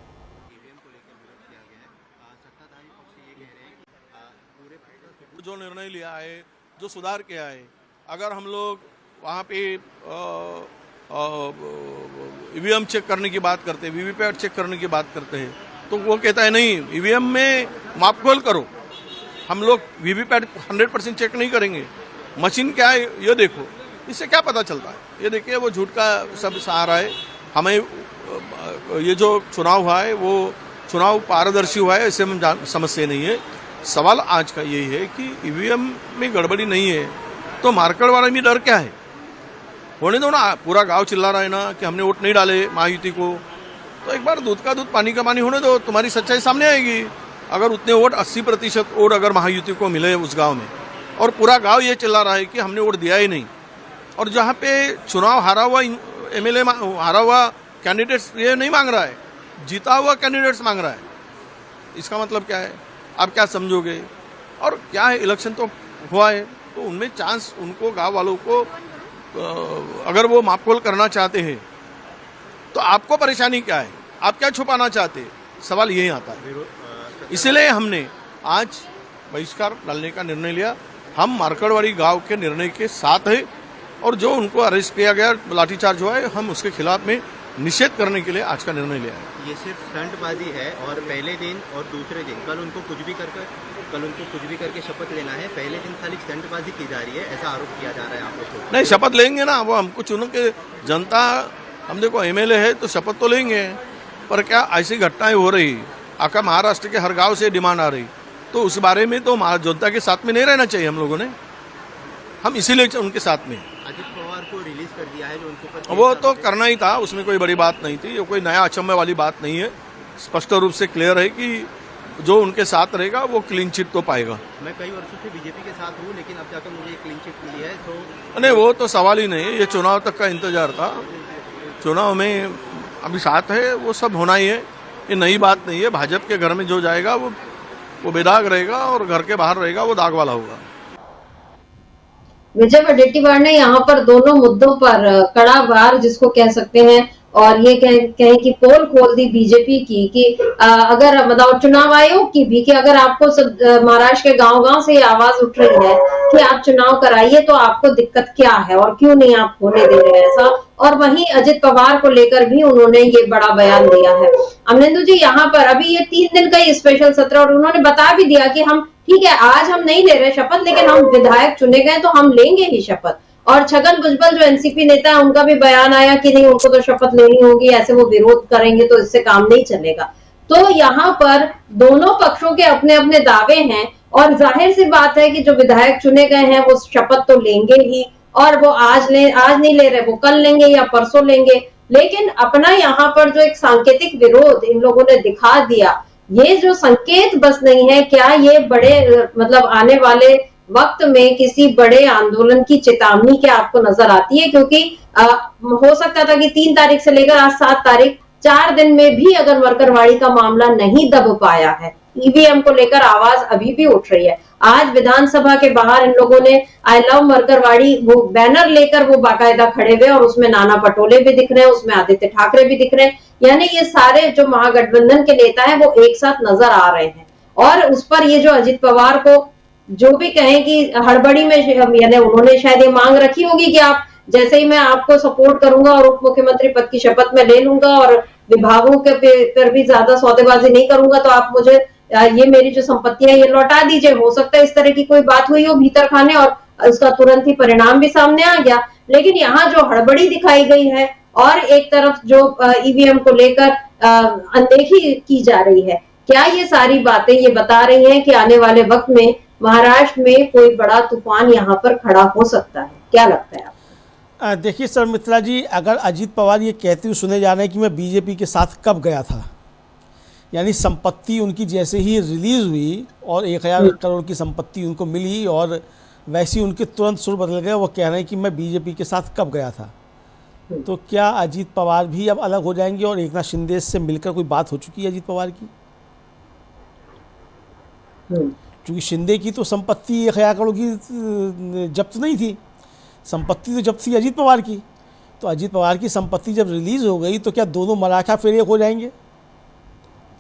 जो निर्णय लिया है, जो सुधार किया है, अगर हम लोग वहाँ पे ईवीएम चेक करने की बात करते हैं, वीवीपैट चेक करने की बात करते हैं, तो वो कहता है नहीं, ईवीएम में मापतोल करो, हम लोग वीवीपैट 100% चेक नहीं करेंगे, मशीन क्या है ये देखो। इससे क्या पता चलता है? ये देखिए वो झूठ का सब सहारा है। हमें ये जो चुनाव हुआ है वो चुनाव पारदर्शी हुआ है, इसे हम समझते नहीं है। सवाल आज का यही है कि ईवीएम में गड़बड़ी नहीं है तो मार्केटवाला में डर क्या है? होने दो ना, पूरा गांव चिल्ला रहा है ना कि हमने वोट नहीं डाले महायुति को, तो एक बार दूध का दूध पानी का पानी होने दो, तुम्हारी सच्चाई सामने आएगी। अगर उतने वोट 80% वोट अगर महायुति को मिले उस गांव में, और पूरा गांव ये चिल्ला रहा है कि हमने वोट दिया ही नहीं, और जहां पे चुनाव हारा हुआ एमएलए हारा हुआ कैंडिडेट्स ये नहीं मांग रहा है, जीता हुआ कैंडिडेट्स मांग रहा है, इसका मतलब क्या है? आप क्या समझोगे? और क्या है, इलेक्शन तो हुआ है तो उनमें चांस, उनको गांव वालों को अगर वो मापतोल करना चाहते हैं तो आपको परेशानी क्या है? आप क्या छुपाना चाहते हैं? सवाल यही आता है। इसलिए हमने आज बहिष्कार डालने का निर्णय लिया। हम मार्केटवाड़ी गांव के निर्णय के साथ है और जो उनको अरेस्ट किया गया, लाठीचार्ज हुआ है, हम उसके खिलाफ में निषेध करने के लिए आज का निर्णय लिया है। ये सिर्फ स्टंटबाजी है और पहले दिन और दूसरे दिन कल उनको कुछ भी करके शपथ लेना है, पहले दिन खाली स्टंटबाजी की जा रही है, ऐसा आरोप किया जा रहा है आपको। नहीं, शपथ लेंगे ना, वो हमको चुनो के जनता, हम देखो एमएलए है तो शपथ तो लेंगे, पर क्या ऐसी घटनाएं हो रही, आका महाराष्ट्र के हर गांव से डिमांड आ रही, तो उस बारे में तो जनता के साथ में नहीं रहना चाहिए हम लोगों ने, हम इसीलिए उनके साथ में। अजित पवार को रिलीज कर दिया है, जो उनके ऊपर वो तो करना ही था, उसमें कोई बड़ी बात नहीं थी, ये कोई नया अचंभे वाली बात नहीं है। स्पष्ट रूप से क्लियर है कि जो उनके साथ रहेगा वो क्लीन चिट तो पाएगा। मैं कई वर्षों से बीजेपी के साथ हूँ, लेकिन अब जाकर मुझे क्लीन चिट मिली है, तो नहीं, वो तो सवाल ही नहीं, ये चुनाव तक का इंतजार था। चुनाव में अभी साथ है, वो सब होना ही है, ये नई बात नहीं है। भाजपा के घर में जो जाएगा वो बेदाग रहेगा और घर के बाहर रहेगा वो दाग वाला होगा। विजय वडेट्टीवार ने यहाँ पर दोनों मुद्दों पर कड़ा वार जिसको कह सकते हैं, और ये कहें कि पोल खोल दी बीजेपी की कि अगर मतलब चुनाव आयोग की भी, कि अगर आपको महाराष्ट्र के गांव-गांव से ये आवाज उठ रही है कि आप चुनाव कराइए तो आपको दिक्कत क्या है और क्यों नहीं आप होने दे रहे हैं ऐसा। और वहीं अजित पवार को लेकर भी उन्होंने ये बड़ा बयान दिया है। अमरेंदु जी, यहाँ पर अभी ये 3 दिन का ही स्पेशल सत्र, और उन्होंने बता भी दिया कि हम ठीक है आज हम नहीं ले रहे शपथ, लेकिन हम विधायक चुने गए तो हम लेंगे ही शपथ। और छगन भुजबल जो एनसीपी नेता है उनका भी बयान आया कि नहीं, उनको तो शपथ लेनी होगी, ऐसे वो विरोध करेंगे तो इससे काम नहीं चलेगा। तो यहाँ पर दोनों पक्षों के अपने अपने दावे हैं, और जाहिर सी बात है कि जो विधायक चुने गए हैं वो शपथ तो लेंगे ही, और वो आज नहीं ले रहे, वो कल लेंगे या परसों लेंगे। लेकिन अपना यहाँ पर जो एक सांकेतिक विरोध इन लोगों ने दिखा दिया, ये जो संकेत बस नहीं है, क्या ये बड़े मतलब आने वाले वक्त में किसी बड़े आंदोलन की चेतावनी क्या आपको नजर आती है? क्योंकि हो सकता था कि 3 तारीख से लेकर आज 7 तारीख 4 दिन में भी अगर मरकरवाड़ी का मामला नहीं दब पाया है, ईवीएम को लेकर आवाज अभी भी उठ रही है। आज विधानसभा के बाहर इन लोगों ने आई लव मरकरवाड़ी वो बैनर लेकर वो बाकायदा खड़े हुए, और उसमें नाना पटोले भी दिख रहे हैं, उसमें आदित्य ठाकरे भी दिख रहे हैं, यानी ये सारे जो महागठबंधन के नेता हैं वो एक साथ नजर आ रहे हैं। और उस पर ये जो अजित पवार को जो भी कहें कि हड़बड़ी में, यानी उन्होंने शायद ये मांग रखी होगी कि आप जैसे ही मैं आपको सपोर्ट करूंगा और उप मुख्यमंत्री पद की शपथ में ले लूंगा और विभागों के पर भी ज्यादा सौदेबाजी नहीं करूंगा तो आप मुझे ये मेरी जो संपत्तियां ये लौटा दीजिए। हो सकता है इस तरह की कोई बात हुई हो भीतर खाने और उसका तुरंत ही परिणाम भी सामने आ गया। लेकिन यहाँ जो हड़बड़ी दिखाई गई है और एक तरफ जो ईवीएम को लेकर अनदेखी की जा रही है, क्या ये सारी बातें ये बता रही हैं कि आने वाले वक्त में महाराष्ट्र में कोई बड़ा तूफान यहाँ पर खड़ा हो सकता है? क्या लगता है आपको? देखिए सर मित्रा जी, अगर अजीत पवार ये कहते हुए सुने जा रहे हैं कि मैं बीजेपी के साथ कब गया था, यानी संपत्ति उनकी जैसे ही रिलीज़ हुई और 1000 करोड़ की संपत्ति उनको मिली और वैसे ही उनके तुरंत सुर बदल गए, वो कह रहे हैं कि मैं बीजेपी के साथ कब गया था। तो क्या अजीत पवार भी अब अलग हो जाएंगे और एकनाथ शिंदे से मिलकर कोई बात हो चुकी है अजीत पवार की? क्योंकि शिंदे की तो संपत्ति 1000 करोड़ की जब्त नहीं थी, संपत्ति तो जब्त थी अजीत पवार की। तो अजीत पवार की संपत्ति जब रिलीज़ हो गई तो क्या दोनों मराठा फिर एक हो जाएंगे?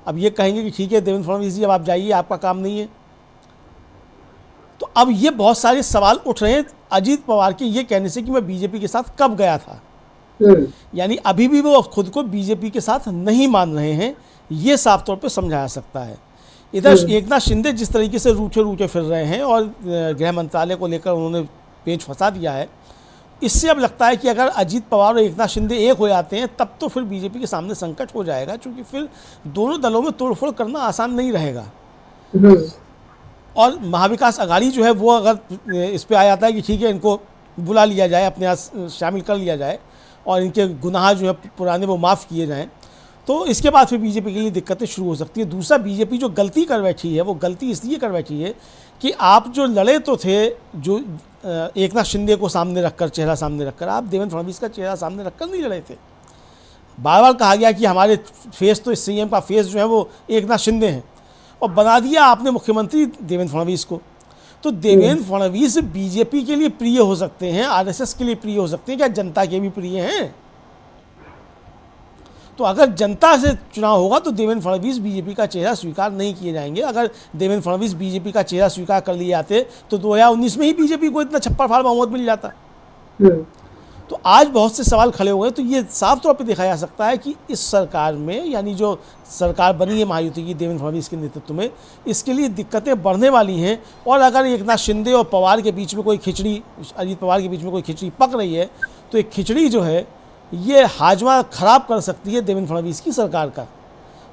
अब ये कहेंगे कि ठीक है देवेंद्र फडणवीस जी अब आप जाइए, आपका काम नहीं है। तो अब ये बहुत सारे सवाल उठ रहे हैं अजीत पवार के ये कहने से कि मैं बीजेपी के साथ कब गया था। यानी अभी भी वो खुद को बीजेपी के साथ नहीं मान रहे हैं, ये साफ तौर पे समझाया सकता है। इधर एकनाथ शिंदे जिस तरीके से रूठे फिर रहे हैं और गृह मंत्रालय को लेकर उन्होंने पेच फंसा दिया है, इससे अब लगता है कि अगर अजीत पवार और एकनाथ शिंदे एक हो जाते हैं तब तो फिर बीजेपी के सामने संकट हो जाएगा, क्योंकि फिर दोनों दलों में तोड़फोड़ करना आसान नहीं रहेगा। और महाविकास अघाड़ी जो है वो अगर इस पे आ जाता है कि ठीक है इनको बुला लिया जाए, अपने यहाँ शामिल कर लिया जाए और इनके गुनाह जो है पुराने वो माफ़ किए जाएं, तो इसके बाद फिर बीजेपी के लिए दिक्कतें शुरू हो सकती है। दूसरा, बीजेपी जो गलती कर बैठी है वो गलती इसलिए कर बैठी है कि आप जो लड़े तो थे, जो एकनाथ शिंदे को सामने रखकर, चेहरा सामने रखकर, आप देवेंद्र फडणवीस का चेहरा सामने रखकर नहीं लड़े थे। बार बार कहा गया कि हमारे फेस तो सीएम का फेस जो है वो एकनाथ शिंदे हैं, और बना दिया आपने मुख्यमंत्री देवेंद्र फडणवीस को। तो देवेंद्र फडणवीस बीजेपी के लिए प्रिय हो सकते हैं, आरएसएस के लिए प्रिय हो सकते हैं, क्या जनता के भी प्रिय हैं? तो अगर जनता से चुनाव होगा तो देवेंद्र फडणवीस बीजेपी का चेहरा स्वीकार नहीं किए जाएंगे। अगर देवेंद्र फडणवीस बीजेपी का चेहरा स्वीकार कर लिए जाते तो 2019 में ही बीजेपी को इतना छप्पर फाड़ बहुमत मिल जाता। तो आज बहुत से सवाल खड़े हो गए। तो ये साफ तौर पे देखा जा सकता है कि इस सरकार में, यानी जो सरकार बनी है महायुति की देवेंद्र फडणवीस के नेतृत्व में, इसके लिए दिक्कतें बढ़ने वाली हैं। और अगर एकनाथ शिंदे और पवार के बीच में कोई खिचड़ी, अजीत पवार के बीच में कोई खिचड़ी पक रही है, तो एक खिचड़ी जो है ये हाजमा खराब कर सकती है देवेंद्र फडणवीस की सरकार का।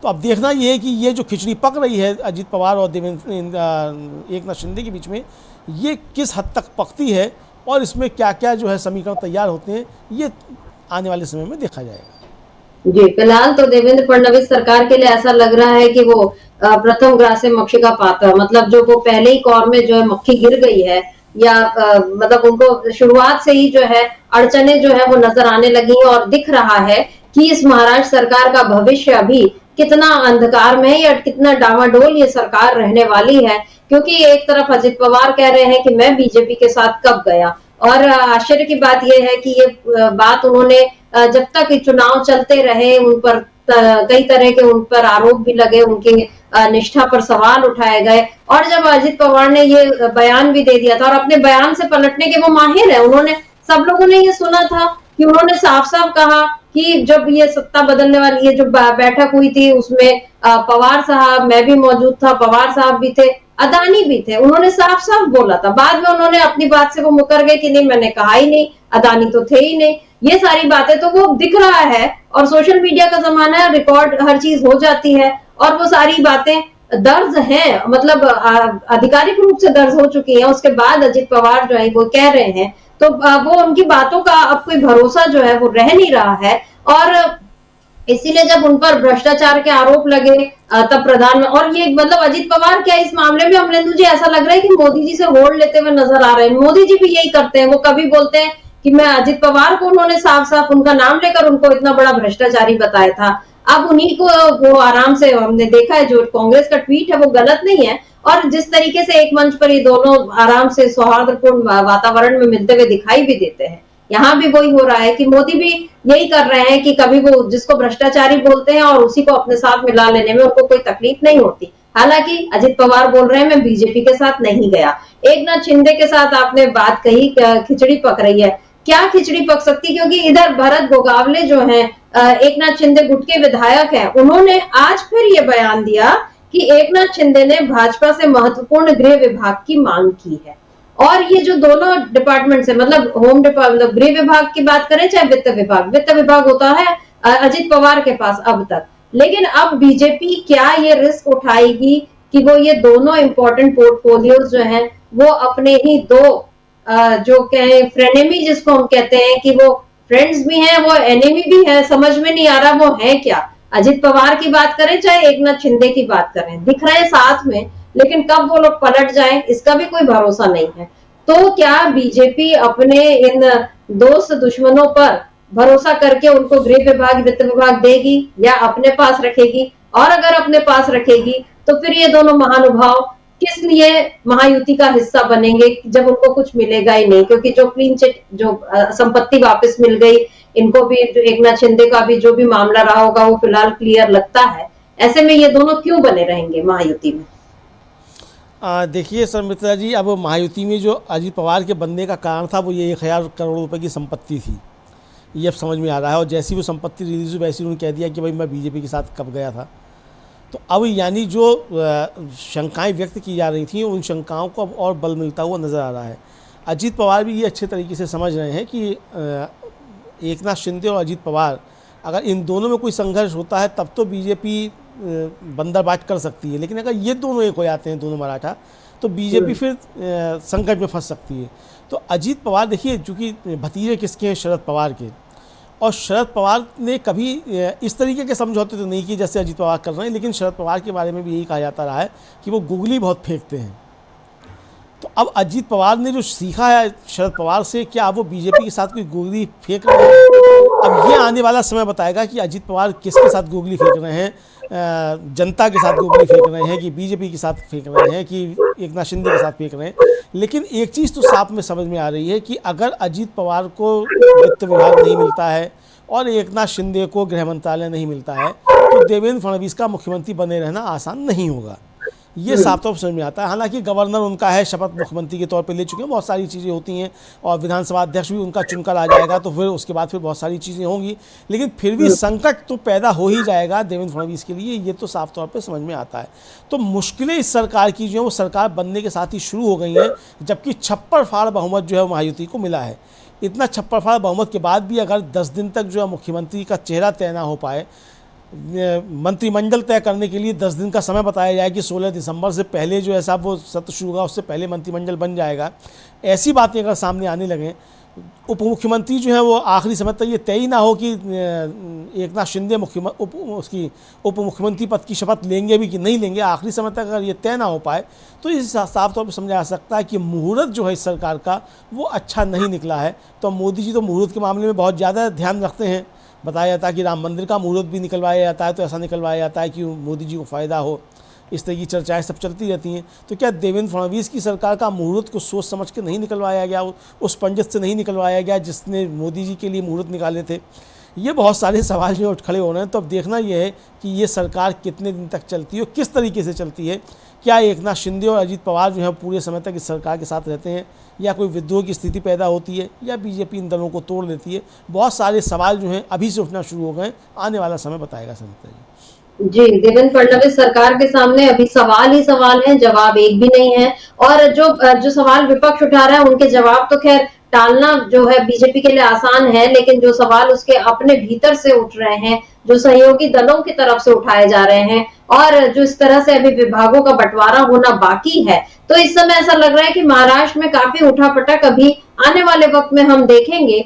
तो अब देखना ये है कि ये जो खिचड़ी पक रही है अजीत पवार और एकनाथ शिंदे के बीच में, ये किस हद तक पकती है और इसमें क्या क्या जो है समीकरण तैयार होते हैं, ये आने वाले समय में देखा जाएगा। जी, फिलहाल तो देवेंद्र फडणवीस सरकार के लिए ऐसा लग रहा है कि वो प्रथम ग्रासे मक्षिका पात्र, मतलब जो वो पहले ही कौर में जो है मक्खी गिर गई है, या मतलब उनको शुरुआत से ही जो है अड़चने जो है वो नजर आने लगी हैं, और दिख रहा है कि इस महाराष्ट्र सरकार का भविष्य अभी कितना अंधकार में है या कितना डामाडोल ये सरकार रहने वाली है। क्योंकि एक तरफ अजित पवार कह रहे हैं कि मैं बीजेपी के साथ कब गया, और आश्चर्य की बात यह है कि ये बात उन्होंने जब तक चुनाव चलते रहे उन पर कई तरह के उन पर आरोप भी लगे, उनकी निष्ठा पर सवाल उठाए गए, और जब अजित पवार ने ये बयान भी दे दिया था, और अपने बयान से पलटने के वो माहिर है, उन्होंने, सब लोगों ने ये सुना था कि उन्होंने साफ साफ कहा कि जब ये सत्ता बदलने वाली ये जो बैठक हुई थी उसमें पवार साहब, मैं भी मौजूद था, पवार साहब भी थे, अदानी भी थे, उन्होंने साफ साफ बोला था। बाद में उन्होंने अपनी बात से वो मुकर गए कि नहीं मैंने कहा ही नहीं, अदानी तो थे ही नहीं। ये सारी बातें तो वो दिख रहा है, और सोशल मीडिया का जमाना है, रिकॉर्ड हर चीज हो जाती है, और वो सारी बातें दर्ज हैं, मतलब आधिकारिक रूप से दर्ज हो चुकी हैं। उसके बाद अजित पवार जो है वो कह रहे हैं, तो वो उनकी बातों का अब कोई भरोसा जो है वो रह नहीं रहा है। और इसीलिए जब उन पर भ्रष्टाचार के आरोप लगे तब प्रधान, और ये मतलब अजित पवार क्या इस मामले में अमरेंद्र जी ऐसा लग रहा है कि मोदी जी से होल्ड लेते हुए नजर आ रहे हैं। मोदी जी भी यही करते हैं, वो कभी बोलते हैं कि मैं अजित पवार को, उन्होंने साफ साफ उनका नाम लेकर उनको इतना बड़ा भ्रष्टाचारी बताया था, अब उन्हीं को वो आराम से, हमने देखा है जो कांग्रेस का ट्वीट है वो गलत नहीं है, और जिस तरीके से एक मंच पर ये दोनों आराम से सौहार्दपूर्ण वातावरण में मिलते हुए दिखाई भी देते हैं, यहाँ भी वही हो रहा है कि मोदी भी यही कर रहे हैं कि कभी वो जिसको भ्रष्टाचारी बोलते हैं और उसी को अपने साथ मिला लेने में उनको कोई तकलीफ नहीं होती। हालांकि अजित पवार बोल रहे हैं मैं बीजेपी के साथ नहीं गया। एकनाथ शिंदे के साथ आपने बात कही खिचड़ी पक रही है, क्या खिचड़ी पक सकती, क्योंकि इधर भरत गोगावले जो हैं, एकनाथ शिंदे गुट के विधायक हैं, उन्होंने आज फिर ये बयान दिया कि एकनाथ शिंदे ने भाजपा से महत्वपूर्ण गृह विभाग की मांग की है। और ये जो दोनों डिपार्टमेंट से मतलब होम डिपार्टमेंट गृह विभाग की बात करें चाहे वित्त विभाग होता है अजित पवार के पास अब तक, लेकिन अब बीजेपी क्या ये रिस्क उठाएगी कि वो ये दोनों इंपॉर्टेंट पोर्टफोलियोज जो हैं वो अपने ही दो जो कहें फ्रेनेमी जिसको हम कहते हैं कि वो फ्रेंड्स भी हैं वो एनिमी भी है, समझ में नहीं आ रहा वो है क्या। अजित पवार की बात करें चाहे एकनाथ शिंदे की बात करें, दिख रहे हैं साथ में, लेकिन कब वो लोग पलट जाएं इसका भी कोई भरोसा नहीं है। तो क्या बीजेपी अपने इन दोस्त दुश्मनों पर भरोसा करके उनको गृह विभाग वित्त विभाग देगी या अपने पास रखेगी? और अगर अपने पास रखेगी तो फिर ये दोनों महानुभाव किस लिए महायुति का हिस्सा बनेंगे जब उनको कुछ मिलेगा ही नहीं, क्योंकि जो क्लीन चिट जो संपत्ति वापस मिल गई इनको भी, जो एकनाथ शिंदे का भी जो भी मामला रहा होगा वो फिलहाल क्लियर लगता है। ऐसे में ये दोनों क्यों बने रहेंगे महायुति में? देखिए शर्मित्रा जी, अब महायुति में जो अजित पवार के बनने का कारण था वो ये 1000 करोड़ रुपए की संपत्ति थी, ये अब समझ में आ रहा है। और जैसी वो संपत्ति रिलीज हुई वैसे उन्होंने कह दिया कि भाई मैं बीजेपी के साथ कब गया था। तो अब यानी जो शंकाएं व्यक्त की जा रही थी उन शंकाओं को अब और बल मिलता हुआ नज़र आ रहा है। अजित पवार भी ये अच्छे तरीके से समझ रहे हैं कि एकनाथ शिंदे और अजित पवार अगर इन दोनों में कोई संघर्ष होता है तब तो बीजेपी बंदरबाट कर सकती है, लेकिन अगर ये दोनों एक हो जाते हैं दोनों मराठा तो बीजेपी फिर संकट में फंस सकती है। तो अजित पवार देखिए, चूँकि भतीजे किसके हैं शरद पवार के, और शरद पवार ने कभी इस तरीके के समझौते तो नहीं किए जैसे अजित पवार कर रहे हैं, लेकिन शरद पवार के बारे में भी यही कहा जाता रहा है कि वो गुगली बहुत फेंकते हैं। तो अब अजित पवार ने जो सीखा है शरद पवार से, क्या वो बीजेपी के साथ कोई गुगली फेंक रहे हैं? अब ये आने वाला समय बताएगा कि अजित पवार किसके साथ गुगली फेंक रहे हैं, जनता के साथ गुगली फेंक रहे हैं कि बीजेपी के साथ फेंक रहे हैं कि एकनाथ शिंदे के साथ फेंक रहे हैं। लेकिन एक चीज़ तो साफ में समझ में आ रही है कि अगर अजित पवार को वित्त विभाग नहीं मिलता है और एकनाथ शिंदे को गृह मंत्रालय नहीं मिलता है तो देवेंद्र फडणवीस का मुख्यमंत्री बने रहना आसान नहीं होगा, ये साफ तौर पर समझ में आता है। हालांकि गवर्नर उनका है, शपथ मुख्यमंत्री के तौर पे ले चुके हैं, बहुत सारी चीज़ें होती हैं और विधानसभा अध्यक्ष भी उनका चुनकर आ जाएगा तो फिर उसके बाद फिर बहुत सारी चीज़ें होंगी, लेकिन फिर भी संकट तो पैदा हो ही जाएगा देवेंद्र फडणवीस के लिए, ये तो साफ तौर पे समझ में आता है। तो मुश्किलें इस सरकार की जो है वो सरकार बनने के साथ ही शुरू हो गई हैं, जबकि छप्पर फाड़ बहुमत जो है महायुति को मिला है। इतना छप्पर फाड़ बहुमत के बाद भी अगर 10 दिन तक जो है मुख्यमंत्री का चेहरा तय ना हो पाए, मंत्रिमंडल तय करने के लिए 10 दिन का समय बताया जाए कि 16 दिसंबर से पहले जो है साहब वो सत्र शुरू होगा उससे पहले मंत्रिमंडल बन जाएगा, ऐसी बातें अगर सामने आने लगें, उप मुख्यमंत्री जो है वो आखिरी समय तक ये तय ही ना हो कि एकनाथ शिंदे उप मुख्यमंत्री पद की शपथ लेंगे भी कि नहीं लेंगे, आखिरी समय तक अगर ये तय ना हो पाए तो इस साफ तौर पर समझा जा सकता है कि मुहूर्त जो है इस सरकार का वो अच्छा नहीं निकला है। तो मोदी जी तो मुहूर्त के मामले में बहुत ज़्यादा ध्यान रखते हैं, बताया जाता है कि राम मंदिर का मुहूर्त भी निकलवाया जाता है तो ऐसा निकलवाया जाता है कि मोदी जी को फ़ायदा हो, इस तरह की चर्चाएं सब चलती रहती हैं। तो क्या देवेंद्र फडणवीस की सरकार का मुहूर्त को सोच समझ के नहीं निकलवाया गया, उस पंडित से नहीं निकलवाया गया जिसने मोदी जी के लिए मुहूर्त निकाले थे? ये बहुत सारे सवाल जो उठ खड़े हो रहे हैं। तो अब देखना यह है कि ये सरकार कितने दिन तक चलती है, किस तरीके से चलती है। क्या एकनाथ शिंदे और अजित पवार जो है पूरे समय तक इस सरकार के साथ रहते हैं, या कोई विद्रोह की स्थिति पैदा होती है, या बीजेपी इन दलों को तोड़ देती है? बहुत सारे सवाल जो हैं अभी से उठना शुरू हो गए, आने वाला समय बताएगा। समझते जी, देवेंद्र फडणवीस सरकार के सामने अभी सवाल ही सवाल हैं, जवाब एक भी नहीं है। और जो सवाल विपक्ष उठा रहा है उनके जवाब तो खैर टालना जो है बीजेपी के लिए आसान है, लेकिन जो सवाल उसके अपने भीतर से उठ रहे हैं, जो सहयोगी दलों की तरफ से उठाए जा रहे हैं, और जो इस तरह से अभी विभागों का बंटवारा होना बाकी है, तो इस समय ऐसा लग रहा है कि महाराष्ट्र में काफी उठापटक अभी आने वाले वक्त में हम देखेंगे।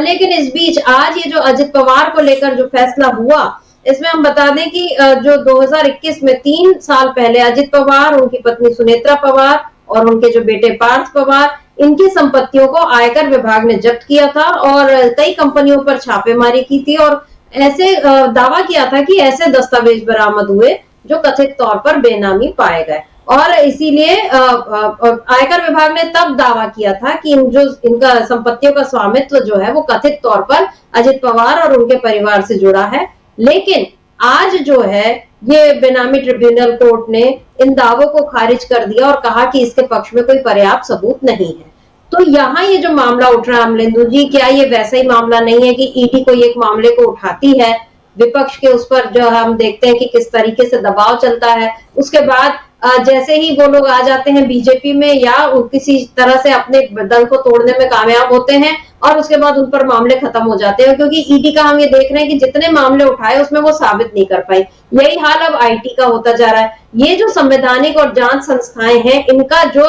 लेकिन इस बीच आज ये जो अजित पवार को लेकर जो फैसला हुआ, इसमें हम बता दें कि जो 2021 में 3 साल पहले अजित पवार, उनकी पत्नी सुनेत्रा पवार और उनके जो बेटे पार्थ पवार, इनकी संपत्तियों को आयकर विभाग ने जब्त किया था और कई कंपनियों पर छापेमारी की थी और ऐसे दावा किया था कि ऐसे दस्तावेज बरामद हुए जो कथित तौर पर बेनामी पाए गए। और इसीलिए आयकर विभाग ने तब दावा किया था कि इनका संपत्तियों का स्वामित्व जो है वो कथित तौर पर अजित पवार और उनके परिवार से जुड़ा है। लेकिन आज जो है ये बेनामी ट्रिब्यूनल कोर्ट ने इन दावों को खारिज कर दिया और कहा कि इसके पक्ष में कोई पर्याप्त सबूत नहीं है। तो यहाँ ये जो मामला उठ रहा है अमलेंदु जी, क्या ये वैसा ही मामला नहीं है कि ईडी कोई एक मामले को उठाती है विपक्ष के उस पर जो हम देखते हैं कि किस तरीके से दबाव चलता है। उसके बाद जैसे ही वो लोग आ जाते हैं बीजेपी में या किसी तरह से अपने दल को तोड़ने में कामयाब होते हैं और उसके बाद उन पर मामले खत्म हो जाते हैं, क्योंकि ईडी का हम ये देख रहे हैं कि जितने मामले उठाए उसमें वो साबित नहीं कर पाई। यही हाल अब आईटी का होता जा रहा है। ये जो संवैधानिक और जांच संस्थाएं हैं, इनका जो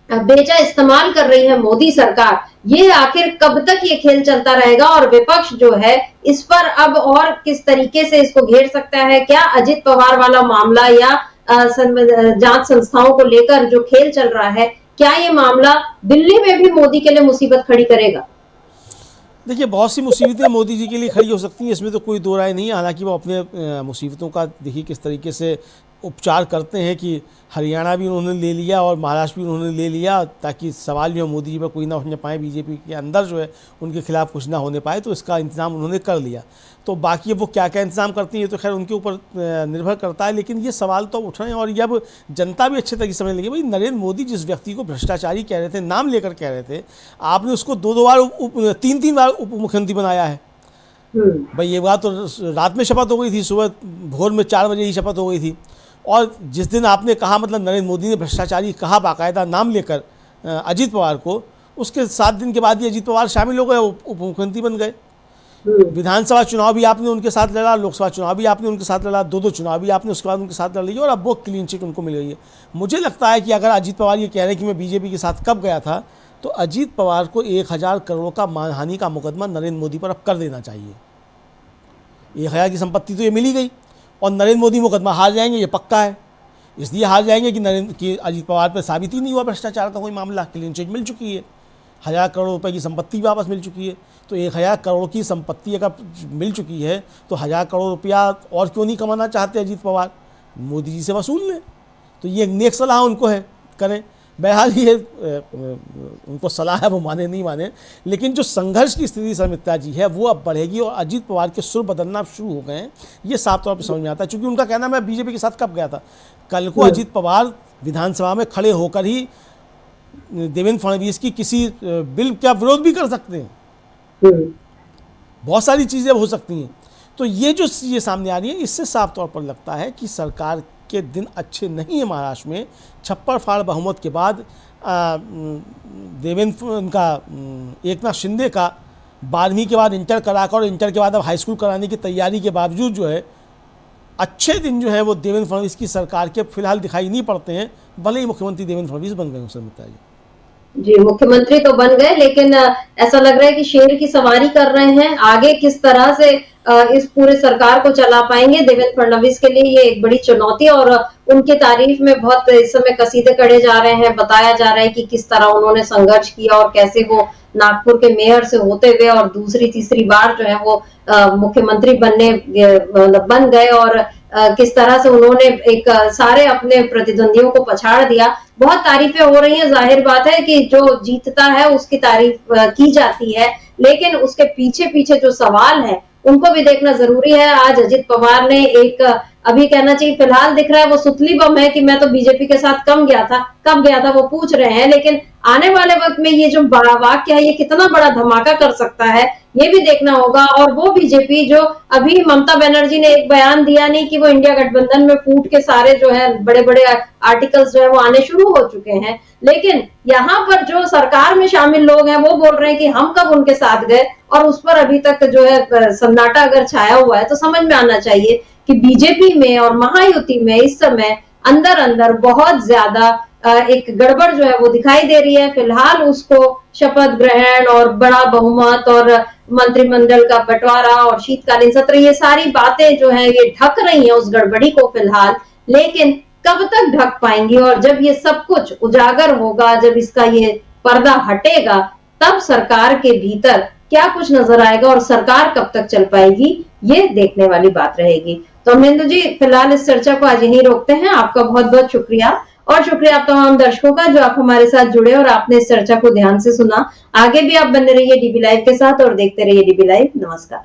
बेजा इस्तेमाल कर रही है मोदी सरकार, ये आखिर कब तक ये खेल चलता रहेगा और विपक्ष जो है इस पर अब और किस तरीके से इसको घेर सकता है? क्या अजित पवार वाला मामला या जांच संस्थाओं को लेकर जो खेल चल रहा है, क्या ये मामला दिल्ली में भी मोदी के लिए मुसीबत खड़ी करेगा? देखिए, बहुत सी मुसीबतें मोदी जी के लिए खड़ी हो सकती हैं, इसमें तो कोई दो राय नहीं है। हालांकि वो अपने मुसीबतों का देखिए किस तरीके से उपचार करते हैं कि हरियाणा भी उन्होंने ले लिया और महाराष्ट्र भी उन्होंने ले लिया, ताकि सवाल जो मोदी जी पर कोई ना उठने पाए, बीजेपी के अंदर जो है उनके खिलाफ कुछ ना होने पाए, तो इसका इंतजाम उन्होंने कर लिया। तो बाकी अब वो क्या क्या इंतजाम करती है तो खैर उनके ऊपर निर्भर करता है, लेकिन ये सवाल तो उठ रहे हैं। और ये अब जनता भी अच्छे तरीके से समझ लगी, भाई नरेंद्र मोदी जिस व्यक्ति को भ्रष्टाचारी कह रहे थे, नाम लेकर कह रहे थे, आपने उसको दो बार 3 बार उप मुख्यमंत्री बनाया है। भाई ये बात तो रात में शपथ हो गई थी, सुबह भोर में 4 बजे ही शपथ हो गई थी। और जिस दिन आपने कहा, मतलब नरेंद्र मोदी ने भ्रष्टाचारी कहा बाकायदा नाम लेकर अजीत पवार को, उसके 7 दिन के बाद ही अजीत पवार शामिल हो गए, उप मुख्यमंत्री बन गए। विधानसभा चुनाव भी आपने उनके साथ लड़ा, लोकसभा चुनाव भी आपने उनके साथ लड़ा, 2 चुनाव भी आपने उसके बाद उनके साथ लड़ ली और अब वो क्लीन चिट उनको मिल गई है। मुझे लगता है कि अगर अजीत पवार ये कह रहे हैं कि मैं बीजेपी के साथ कब गया था, तो अजीत पवार को 1000 करोड़ का मानहानि का मुकदमा नरेंद्र मोदी पर अब कर देना चाहिए। 1000 की संपत्ति तो ये मिली गई और नरेंद्र मोदी मुकदमा हार जाएंगे, ये पक्का है। इसलिए हार जाएंगे कि अजीत पवार पर साबित ही नहीं हुआ भ्रष्टाचार का कोई मामला, क्लीन चिट मिल चुकी है, 1000 करोड़ रुपए की संपत्ति वापस मिल चुकी है। तो 1000 करोड़ की संपत्ति अगर मिल चुकी है तो 1000 करोड़ रुपया और क्यों नहीं कमाना चाहते अजीत पवार? मोदी जी से वसूल लें। तो ये नेक सलाह उनको है, करें। बहरहाल ये उनको सलाह है, वो माने नहीं माने, लेकिन जो संघर्ष की स्थिति समिता जी है वो अब बढ़ेगी और अजीत पवार के सुर बदलना शुरू हो गए हैं, ये साफ तौर पर समझ में आता है। क्योंकि उनका कहना मैं बीजेपी के साथ कब गया था, कल को अजीत पवार विधानसभा में खड़े होकर ही देवेंद्र फडणवीस की किसी बिल का विरोध भी कर सकते हैं, बहुत सारी चीज़ें हो सकती हैं। तो ये जो चीज़ें सामने आ रही है, इससे साफ तौर पर लगता है कि सरकार के दिन अच्छे नहीं है। महाराष्ट्र में 56 फाड़ बहुमत के बाद देवेंद्र उनका एकनाथ शिंदे का 12वीं के बाद इंटर कराकर और इंटर के बाद अब हाई स्कूल कराने की तैयारी के बावजूद जो है अच्छे दिन जो है वो देवेंद्र फडणवीस की सरकार के फिलहाल दिखाई नहीं पड़ते हैं, भले ही मुख्यमंत्री देवेंद्र फडणवीस बन गए समिता जी, मुख्यमंत्री तो बन गए, लेकिन ऐसा लग रहा है कि शेर की सवारी कर रहे हैं। आगे किस तरह से इस पूरे सरकार को चला पाएंगे, देवेंद्र फडणवीस के लिए ये एक बड़ी चुनौती और उनकी तारीफ में बहुत इस समय कसीदे कढ़े जा रहे हैं। बताया जा रहा है कि किस तरह उन्होंने संघर्ष किया और कैसे वो नागपुर के मेयर से होते हुए और दूसरी तीसरी बार जो है वो मुख्यमंत्री बन गए और किस तरह से उन्होंने एक सारे अपने प्रतिद्वंदियों को पछाड़ दिया। बहुत तारीफें हो रही हैं। जाहिर बात है कि जो जीतता है उसकी तारीफ की जाती है, लेकिन उसके पीछे पीछे जो सवाल है उनको भी देखना जरूरी है। आज अजित पवार ने एक अभी कहना चाहिए फिलहाल दिख रहा है वो सुतली बम है कि मैं तो बीजेपी के साथ कब गया था वो पूछ रहे हैं, लेकिन आने वाले वक्त में ये जो बड़ा वाक्य है ये कितना बड़ा धमाका कर सकता है ये भी देखना होगा। और वो बीजेपी जो अभी ममता बनर्जी ने एक बयान दिया नहीं कि वो इंडिया गठबंधन में फूट के सारे जो है बड़े बड़े आर्टिकल्स जो है वो आने शुरू हो चुके हैं, लेकिन यहाँ पर जो सरकार में शामिल लोग हैं वो बोल रहे हैं कि हम कब उनके साथ गए और उस पर अभी तक जो है सन्नाटा अगर छाया हुआ है। तो समझ में आना चाहिए कि बीजेपी में और महायुति में इस समय अंदर अंदर बहुत ज्यादा एक गड़बड़ जो है वो दिखाई दे रही है। फिलहाल उसको शपथ ग्रहण और बड़ा बहुमत और मंत्रिमंडल का बंटवारा और शीतकालीन सत्र ये सारी बातें जो है ये ढक रही हैं उस गड़बड़ी को फिलहाल, लेकिन कब तक ढक पाएंगी और जब ये सब कुछ उजागर होगा, जब इसका ये पर्दा हटेगा, तब सरकार के भीतर क्या कुछ नजर आएगा और सरकार कब तक चल पाएगी ये देखने वाली बात रहेगी। तो अमरिंदर जी फिलहाल इस चर्चा को आज यहीं रोकते हैं। आपका बहुत बहुत शुक्रिया और शुक्रिया आप तमाम दर्शकों का जो आप हमारे साथ जुड़े और आपने इस चर्चा को ध्यान से सुना। आगे भी आप बने रहिए डीबी लाइव के साथ और देखते रहिए डीबी लाइव। नमस्कार।